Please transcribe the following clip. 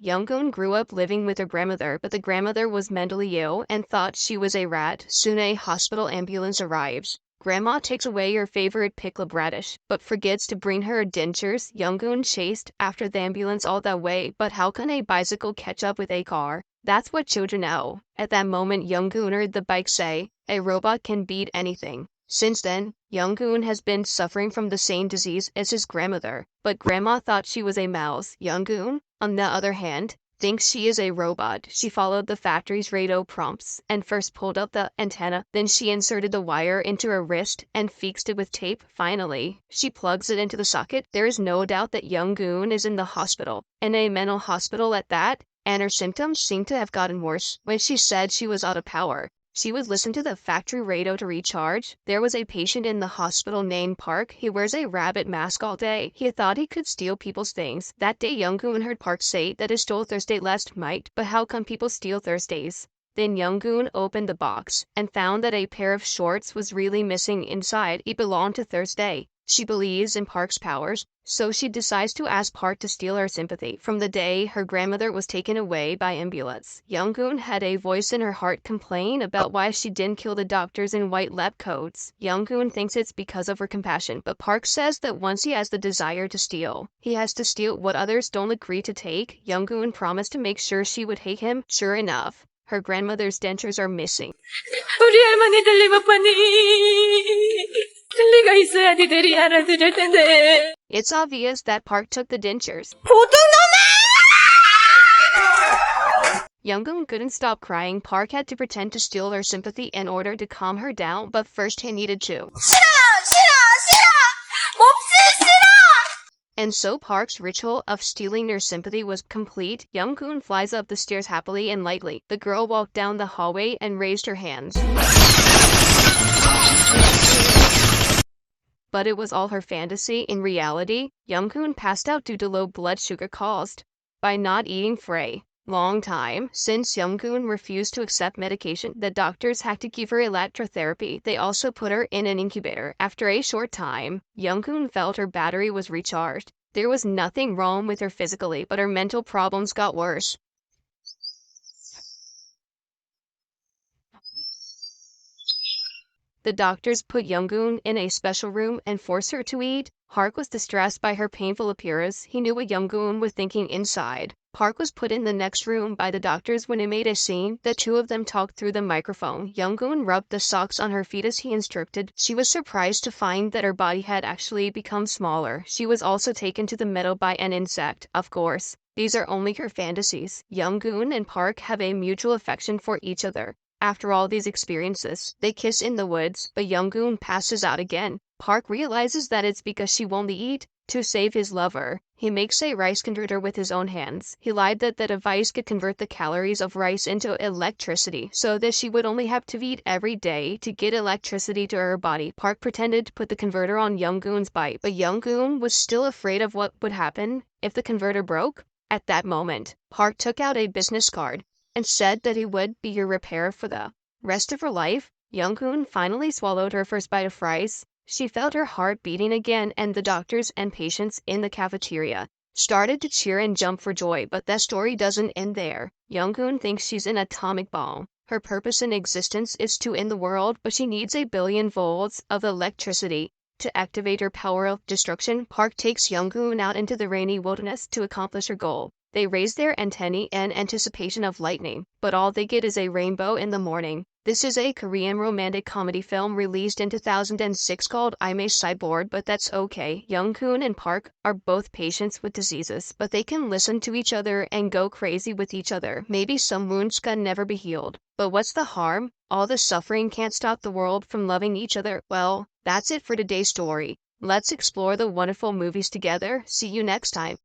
Young-goon grew up living with her grandmother, but the grandmother was mentally ill and thought she was a rat. Soon a hospital ambulance arrives. Grandma takes away her favorite pickled radish, but forgets to bring her dentures. Young-goon chased after the ambulance all that way, but how can a bicycle catch up with a car? That's what children know. At that moment, Young-goon heard the bike say, "A robot can beat anything." Since then, Young-goon has been suffering from the same disease as his grandmother, but Grandma thought she was a mouse. Young-goon, on the other hand, thinks she is a robot. She followed the factory's radio prompts and first pulled up the antenna, then she inserted the wire into her wrist and fixed it with tape. Finally, she plugs it into the socket. There is no doubt that Young-goon is in the hospital, in a mental hospital at that, and her symptoms seem to have gotten worse. When she said she was out of power, she would listen to the factory radio to recharge. There was a patient in the hospital named Park. He wears a rabbit mask all day. He thought he could steal people's things. That day, Young-goon heard Park say that he stole Thursday last night, but how come people steal Thursdays? Then Young-goon opened the box and found that a pair of shorts was really missing inside. It belonged to Thursday. She believes in Park's powers, so she decides to ask Park to steal her sympathy. From the day her grandmother was taken away by ambulance, Young-goon had a voice in her heart complain about why she didn't kill the doctors in white lab coats. Young-goon thinks it's because of her compassion, but Park says that once he has the desire to steal, he has to steal what others don't agree to take. Young-goon promised to make sure she would hate him. Sure enough, her grandmother's dentures are missing. 우리 할머니 들리 못 봤니? 들리가 있어야 니들이 알아들을 텐데. It's obvious that Park took the dentures. Young-goon couldn't stop crying. Park had to pretend to steal her sympathy in order to calm her down, but first he needed to. And so Park's ritual of stealing their sympathy was complete. Young-goon flies up the stairs happily and lightly. The girl walked down the hallway and raised her hands. But it was all her fantasy. In reality, Young-goon passed out due to low blood sugar caused by not eating for a long time. Since Young-goon refused to accept medication, the doctors had to give her electrotherapy. They also put her in an incubator. After a short time, Young-goon felt her battery was recharged. There was nothing wrong with her physically, but her mental problems got worse. The doctors put Young-goon in a special room and forced her to eat. Park was distressed by her painful appearance. He knew what Young-goon was thinking inside. Park was put in the next room by the doctors. When it made a scene, the two of them talked through the microphone. Young-goon rubbed the socks on her feet as he instructed. She was surprised to find that her body had actually become smaller. She was also taken to the middle by an insect. Of course, these are only her fantasies. Young-goon and Park have a mutual affection for each other. After all these experiences, they kiss in the woods, but Young-goon passes out again. Park realizes that it's because she won't eat. To save his lover, he makes a rice converter with his own hands. He lied that the device could convert the calories of rice into electricity, so that she would only have to eat every day to get electricity to her body. Park pretended to put the converter on Young-goon's bike, but Young-goon was still afraid of what would happen if the converter broke. At that moment, Park took out a business card and said that he would be your repair for the rest of her life. Young-goon finally swallowed her first bite of fries. She felt her heart beating again, and the doctors and patients in the cafeteria started to cheer and jump for joy. But that story doesn't end there. Young-goon thinks she's an atomic bomb. Her purpose in existence is to end the world, but she needs 1 billion volts of electricity to activate her power of destruction. Park takes Young-goon out into the rainy wilderness to accomplish her goal. They raise their antennae in anticipation of lightning, but all they get is a rainbow in the morning. This is a Korean romantic comedy film released in 2006 called I'm a Cyborg, but that's okay. Young-goon and Park are both patients with diseases, but they can listen to each other and go crazy with each other. Maybe some wounds can never be healed, but what's the harm? All the suffering can't stop the world from loving each other. Well, that's it for today's story. Let's explore the wonderful movies together. See you next time.